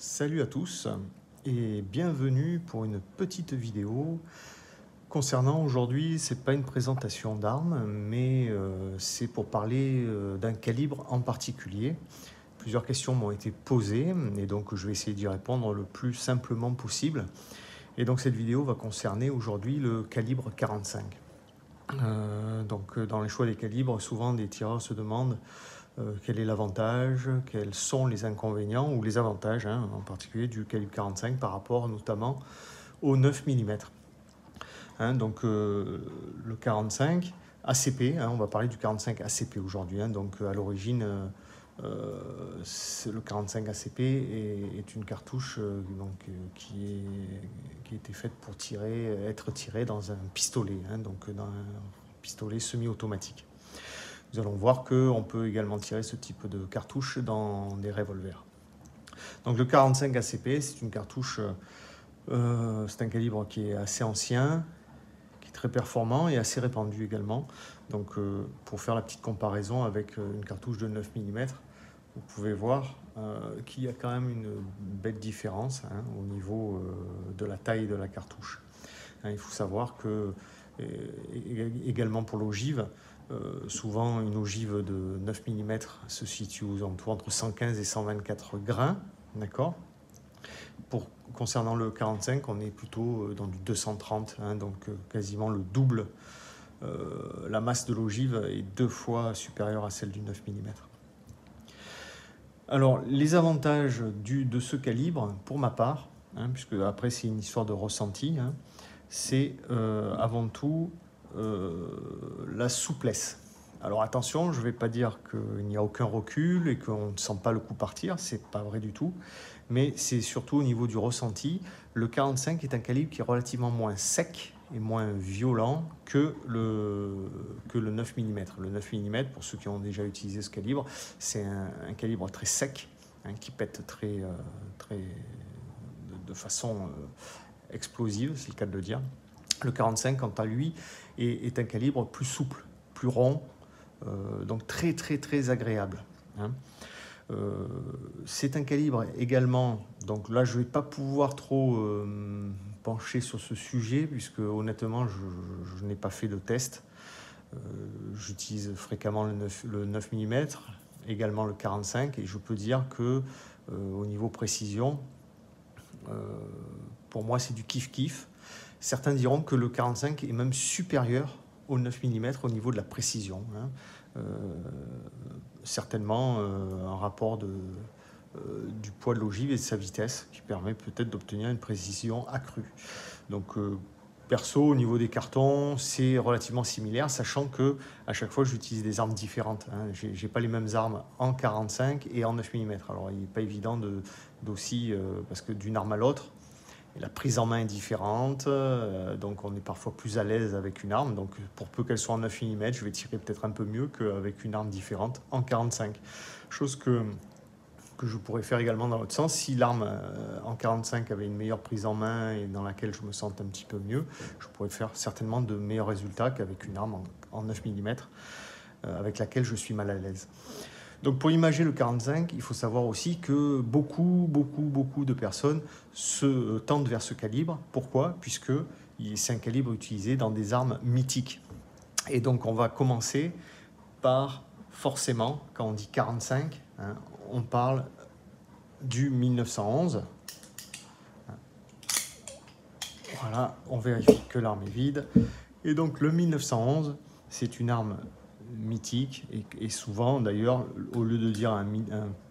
Salut à tous et bienvenue pour une petite vidéo concernant aujourd'hui, c'est pas une présentation d'armes, mais c'est pour parler d'un calibre en particulier. Plusieurs questions m'ont été posées et donc je vais essayer d'y répondre le plus simplement possible. Et donc cette vidéo va concerner aujourd'hui le calibre 45. Dans les choix des calibres, souvent des tireurs se demandent quel est l'avantage, quels sont les inconvénients ou les avantages, en particulier du calibre 45 par rapport notamment au 9 mm. Le 45 ACP, on va parler du 45 ACP aujourd'hui. À l'origine, le 45 ACP est une cartouche qui a été faite pour être tirée dans un pistolet, dans un pistolet semi-automatique. Nous allons voir qu'on peut également tirer ce type de cartouche dans des revolvers. Donc le 45 ACP, c'est une cartouche, c'est un calibre qui est assez ancien, qui est très performant et assez répandu également. Donc pour faire la petite comparaison avec une cartouche de 9 mm, vous pouvez voir qu'il y a quand même une belle différence au niveau de la taille de la cartouche. Il faut savoir que, également pour l'ogive, souvent une ogive de 9 mm se situe aux alentours entre 115 et 124 grains, d'accord. Concernant le 45, on est plutôt dans du 230, quasiment le double. La masse de l'ogive est 2 fois supérieure à celle du 9 mm. Alors, les avantages de ce calibre, pour ma part, puisque après c'est une histoire de ressenti, c'est avant tout la souplesse. Alors attention, je ne vais pas dire qu'il n'y a aucun recul et qu'on ne sent pas le coup partir, c'est pas vrai du tout, mais c'est surtout au niveau du ressenti. Le 45 est un calibre qui est relativement moins sec et moins violent que le 9 mm. Le 9 mm, pour ceux qui ont déjà utilisé ce calibre, c'est un calibre très sec, qui pète de façon explosive, c'est le cas de le dire. Le 45, quant à lui, est un calibre plus souple, plus rond, donc très agréable. C'est un calibre également, donc là je ne vais pas pouvoir trop pencher sur ce sujet, puisque honnêtement je n'ai pas fait de test. J'utilise fréquemment le 9 mm, également le 45, et je peux dire que au niveau précision, pour moi c'est du kiff-kiff. Certains diront que le 45 est même supérieur au 9 mm au niveau de la précision. Certainement un rapport du poids de l'ogive et de sa vitesse qui permet peut-être d'obtenir une précision accrue. Donc perso, au niveau des cartons, c'est relativement similaire, sachant que à chaque fois j'utilise des armes différentes. J'ai pas les mêmes armes en 45 et en 9 mm. Alors il n'est pas évident d'aussi, parce que d'une arme à l'autre, la prise en main est différente, donc on est parfois plus à l'aise avec une arme. Donc pour peu qu'elle soit en 9 mm, je vais tirer peut-être un peu mieux qu'avec une arme différente en 45. Chose que je pourrais faire également dans l'autre sens. Si l'arme en 45 avait une meilleure prise en main et dans laquelle je me sente un petit peu mieux, je pourrais faire certainement de meilleurs résultats qu'avec une arme en 9 mm avec laquelle je suis mal à l'aise. Donc pour imager le 45, il faut savoir aussi que beaucoup de personnes se tendent vers ce calibre. Pourquoi? Puisque c'est un calibre utilisé dans des armes mythiques. Et donc on va commencer par, forcément, quand on dit 45, on parle du 1911. Voilà, on vérifie que l'arme est vide. Et donc le 1911, c'est une arme mythique, et souvent d'ailleurs, au lieu de dire un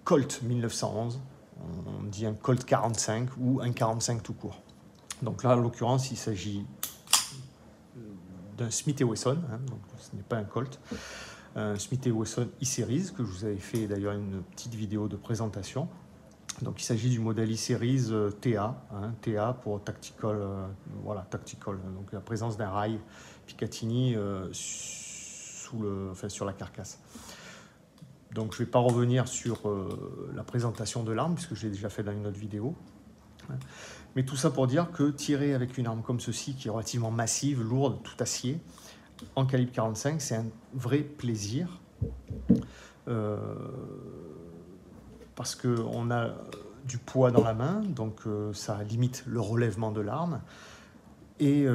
Colt 1911, on dit un Colt 45 ou un 45 tout court. Donc là, en l'occurrence, il s'agit d'un Smith & Wesson, donc ce n'est pas un Colt, un Smith & Wesson E-Series, que je vous avais fait d'ailleurs une petite vidéo de présentation. Donc il s'agit du modèle E-Series TA, TA pour Tactical, Tactical, donc la présence d'un rail Picatinny sur la carcasse. Donc je ne vais pas revenir sur la présentation de l'arme, puisque je l'ai déjà fait dans une autre vidéo. Mais tout ça pour dire que tirer avec une arme comme ceci, qui est relativement massive, lourde, tout acier, en calibre 45, c'est un vrai plaisir. Parce qu'on a du poids dans la main, donc ça limite le relèvement de l'arme. Et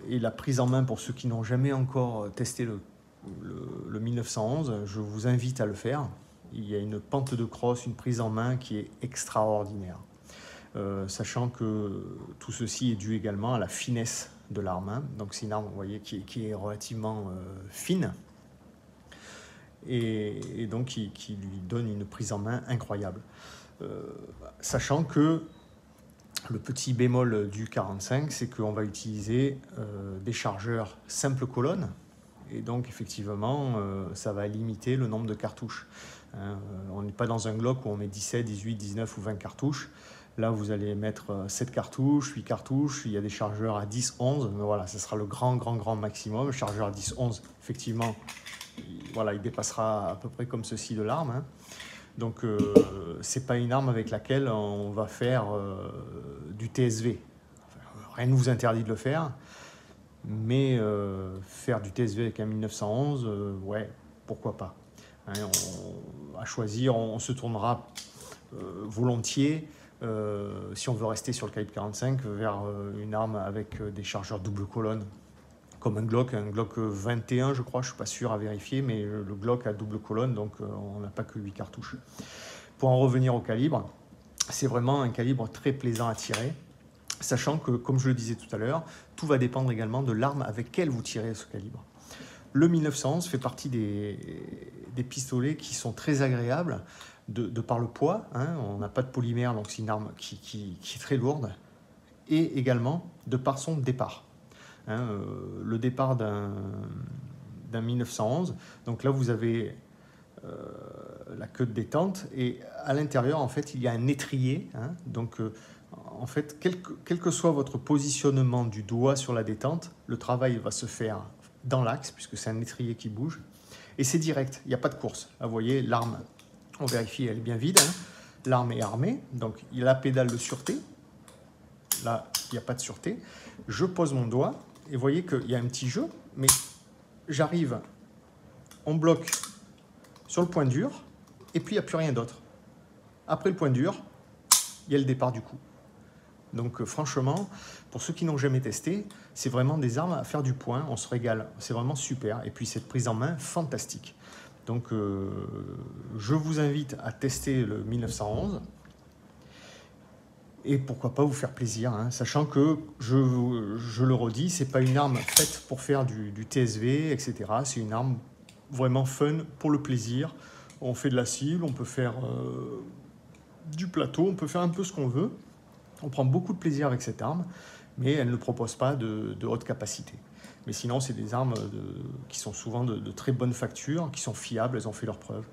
la prise en main, pour ceux qui n'ont jamais encore testé le 1911, je vous invite à le faire. Il y a une pente de crosse, une prise en main qui est extraordinaire. Sachant que tout ceci est dû également à la finesse de l'arme. Hein. Donc c'est une arme, vous voyez, qui est relativement fine et donc qui lui donne une prise en main incroyable. Sachant que le petit bémol du 45, c'est qu'on va utiliser des chargeurs simple colonne, et donc effectivement, ça va limiter le nombre de cartouches. Hein, on n'est pas dans un Glock où on met 17, 18, 19 ou 20 cartouches. Là, vous allez mettre 7 cartouches, 8 cartouches, il y a des chargeurs à 10, 11, mais voilà, ce sera le grand maximum. Le chargeur à 10, 11, effectivement, voilà, il dépassera à peu près comme ceci de l'arme. Hein. Donc, c'est pas une arme avec laquelle on va faire du TSV. Enfin, rien ne vous interdit de le faire, mais faire du TSV avec un 1911, ouais, pourquoi pas. Hein, à choisir, on se tournera volontiers, si on veut rester sur le calibre 45, vers une arme avec des chargeurs double colonne, comme un Glock 21, je crois, je ne suis pas sûr à vérifier, mais le Glock a double colonne, donc on n'a pas que 8 cartouches. Pour en revenir au calibre, c'est vraiment un calibre très plaisant à tirer, sachant que, comme je le disais tout à l'heure, tout va dépendre également de l'arme avec laquelle vous tirez ce calibre. Le 1911 fait partie des pistolets qui sont très agréables de par le poids. Hein, on n'a pas de polymère, donc c'est une arme qui est très lourde, et également de par son départ. Hein, le départ d'un 1911, donc là vous avez la queue de détente, et à l'intérieur en fait il y a un étrier. Hein, donc en fait quel que soit votre positionnement du doigt sur la détente, le travail va se faire dans l'axe, puisque c'est un étrier qui bouge, et c'est direct, il n'y a pas de course. Là, vous voyez, l'arme, on vérifie, elle est bien vide. Hein. L'arme est armée, donc il y a la pédale de sûreté. Là, il n'y a pas de sûreté. Je pose mon doigt, et vous voyez qu'il y a un petit jeu, mais j'arrive, on bloque sur le point dur, et puis il n'y a plus rien d'autre. Après le point dur, il y a le départ du coup. Donc franchement, pour ceux qui n'ont jamais testé, c'est vraiment des armes à faire du point, on se régale, c'est vraiment super. Et puis cette prise en main, fantastique. Donc je vous invite à tester le 1911, et pourquoi pas vous faire plaisir, hein, sachant que, je le redis, c'est pas une arme faite pour faire du TSV, etc. C'est une arme vraiment fun, pour le plaisir. On fait de la cible, on peut faire du plateau, on peut faire un peu ce qu'on veut. On prend beaucoup de plaisir avec cette arme, mais elle ne propose pas de haute capacité. Mais sinon, c'est des armes qui sont souvent de très bonne facture, qui sont fiables, elles ont fait leurs preuves.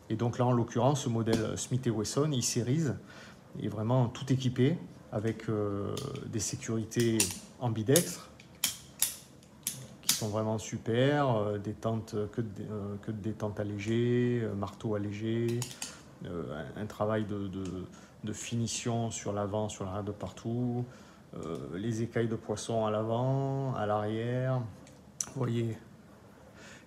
Et donc là, en l'occurrence, ce modèle Smith & Wesson E-Series est vraiment tout équipé, avec des sécurités ambidextres, qui sont vraiment super, détente, que de détente allégée, marteau allégé, un travail de finition sur l'avant, sur l'arrière, de partout, les écailles de poisson à l'avant, à l'arrière. Vous voyez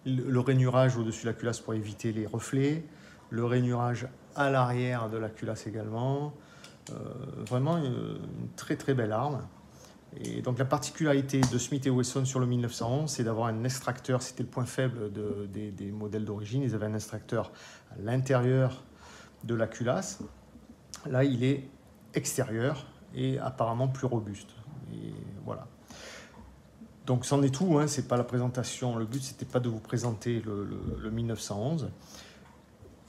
le rainurage au-dessus de la culasse pour éviter les reflets, le rainurage à l'arrière de la culasse également. Vraiment une très très belle arme. Et donc la particularité de Smith & Wesson sur le 1911, c'est d'avoir un extracteur. C'était le point faible des modèles d'origine. Ils avaient un extracteur à l'intérieur de la culasse. Là, il est extérieur et apparemment plus robuste. Et voilà. Donc, c'en est tout. Hein. C'est pas la présentation. Le but, c'était pas de vous présenter le 1911.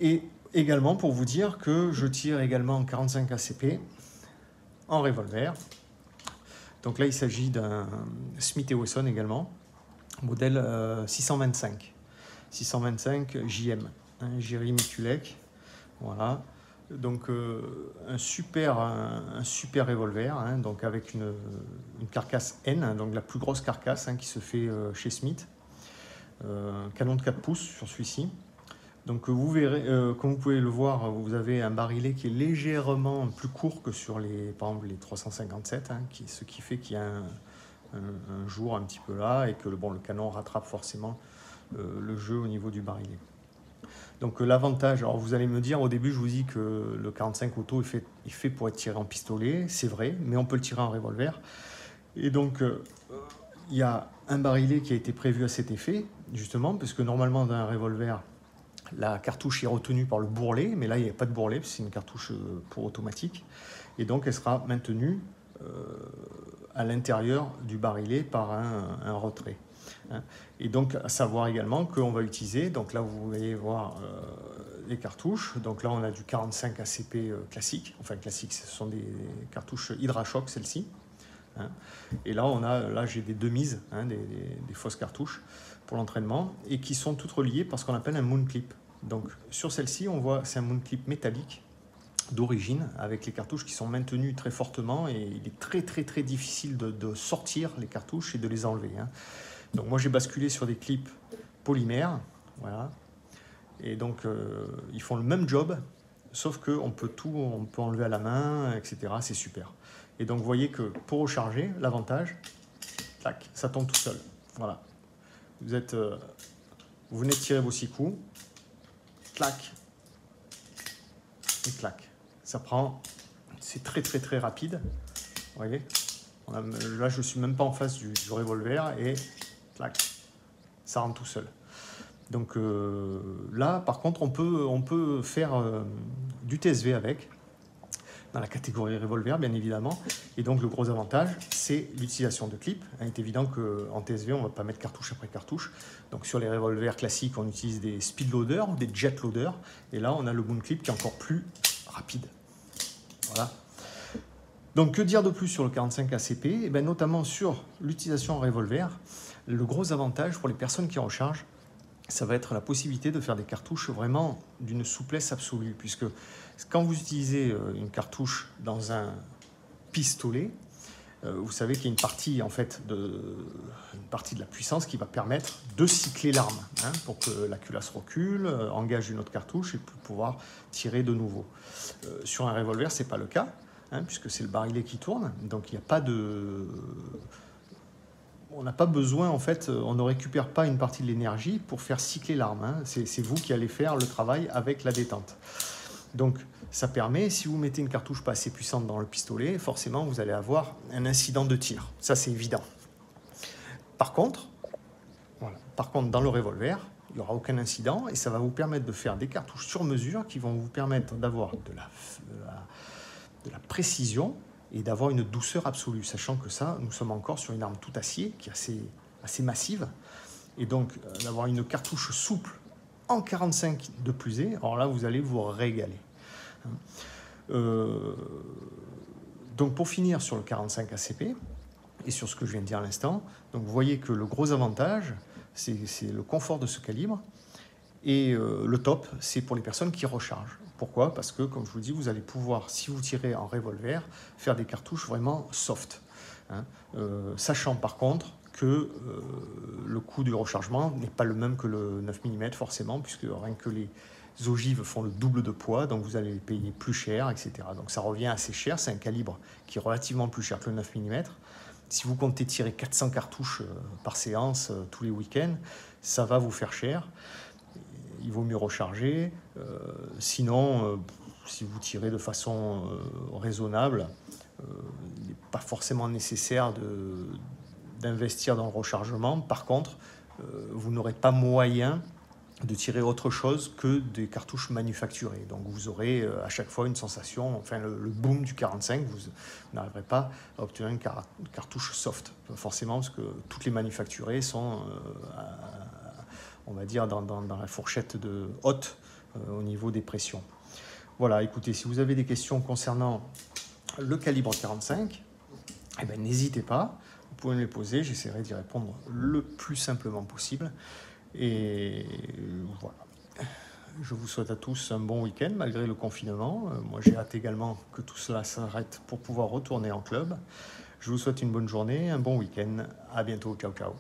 Et également pour vous dire que je tire également en 45 ACP en revolver. Donc là, il s'agit d'un Smith & Wesson également, modèle 625. 625 JM, hein, Jerry Mikulek. Voilà. Donc un super revolver, hein, donc avec une carcasse N, hein, donc la plus grosse carcasse, hein, qui se fait chez Smith. Canon de 4 pouces sur celui-ci. Donc vous verrez, comme vous pouvez le voir, vous avez un barillet qui est légèrement plus court que sur par exemple les 357, hein, ce qui fait qu'il y a un jour un petit peu là, et que le canon rattrape forcément le jeu au niveau du barillet. Donc l'avantage, alors vous allez me dire, au début je vous dis que le 45 auto est fait pour être tiré en pistolet, c'est vrai, mais on peut le tirer en revolver. Et donc il y a un barillet qui a été prévu à cet effet, justement, parce que normalement dans un revolver, la cartouche est retenue par le bourrelet, mais là il n'y a pas de bourrelet, c'est une cartouche pour automatique, et donc elle sera maintenue à l'intérieur du barillet par un retrait. Et donc à savoir également qu'on va utiliser, donc là vous allez voir les cartouches, donc là on a du 45 ACP classique, enfin classique, ce sont des cartouches HydraShock celles-ci. Et là j'ai des demises, des fausses cartouches pour l'entraînement, et qui sont toutes reliées par ce qu'on appelle un moon clip. Donc sur celle-ci on voit c'est un moon clip métallique d'origine, avec les cartouches qui sont maintenues très fortement, et il est très difficile de sortir les cartouches et de les enlever. Donc moi j'ai basculé sur des clips polymères, voilà, et donc ils font le même job, sauf qu'on peut on peut enlever à la main, etc. C'est super. Et donc vous voyez que pour recharger, l'avantage, tac, ça tombe tout seul. Voilà. Vous venez de tirer vos 6 coups, clac, et clac. Ça prend, c'est très rapide. Vous voyez, là je suis même pas en face du revolver, et clac, ça rentre tout seul. Donc là par contre on peut faire du TSV avec, dans la catégorie revolver bien évidemment, et donc le gros avantage c'est l'utilisation de clips. Il est évident qu'en TSV on ne va pas mettre cartouche après cartouche, donc sur les revolvers classiques on utilise des speed loaders ou des jet loaders, et là on a le moon clip qui est encore plus rapide. Voilà. Donc que dire de plus sur le 45 ACP? Et bien, notamment sur l'utilisation en revolver, le gros avantage pour les personnes qui rechargent, ça va être la possibilité de faire des cartouches vraiment d'une souplesse absolue, puisque quand vous utilisez une cartouche dans un pistolet, vous savez qu'il y a une partie, en fait, une partie de la puissance qui va permettre de cycler l'arme, pour que la culasse recule, engage une autre cartouche et pouvoir tirer de nouveau. Sur un revolver, ce n'est pas le cas, puisque c'est le barillet qui tourne, donc il n'y a pas de... On n'a pas besoin, en fait, on ne récupère pas une partie de l'énergie pour faire cycler l'arme. C'est vous qui allez faire le travail avec la détente. Donc ça permet, si vous mettez une cartouche pas assez puissante dans le pistolet, forcément vous allez avoir un incident de tir. Ça c'est évident. Par contre, dans le revolver, il n'y aura aucun incident, et ça va vous permettre de faire des cartouches sur mesure qui vont vous permettre d'avoir de la précision et d'avoir une douceur absolue, sachant que ça, nous sommes encore sur une arme tout acier qui est assez massive, et donc d'avoir une cartouche souple en 45 de plus et, alors là vous allez vous régaler. Donc pour finir sur le 45 ACP et sur ce que je viens de dire à l'instant, donc vous voyez que le gros avantage c'est le confort de ce calibre, et le top c'est pour les personnes qui rechargent. Pourquoi? Parce que, comme je vous dis, vous allez pouvoir, si vous tirez en revolver, faire des cartouches vraiment soft. Sachant par contre que le coût du rechargement n'est pas le même que le 9 mm forcément, puisque rien que les ogives font le double de poids, donc vous allez les payer plus cher, etc. Donc ça revient assez cher, c'est un calibre qui est relativement plus cher que le 9 mm. Si vous comptez tirer 400 cartouches par séance tous les week-ends, ça va vous faire cher. Il vaut mieux recharger. Sinon, si vous tirez de façon raisonnable, il n'est pas forcément nécessaire d'investir dans le rechargement. Par contre, vous n'aurez pas moyen de tirer autre chose que des cartouches manufacturées. Donc vous aurez à chaque fois une sensation, enfin le boom du 45, vous n'arriverez pas à obtenir une cartouche soft, forcément, parce que toutes les manufacturées sont... on va dire dans la fourchette haute au niveau des pressions. Voilà, écoutez, si vous avez des questions concernant le calibre 45, eh ben, n'hésitez pas, vous pouvez me les poser, j'essaierai d'y répondre le plus simplement possible. Et voilà, je vous souhaite à tous un bon week-end malgré le confinement. Moi j'ai hâte également que tout cela s'arrête pour pouvoir retourner en club. Je vous souhaite une bonne journée, un bon week-end, à bientôt, ciao ciao.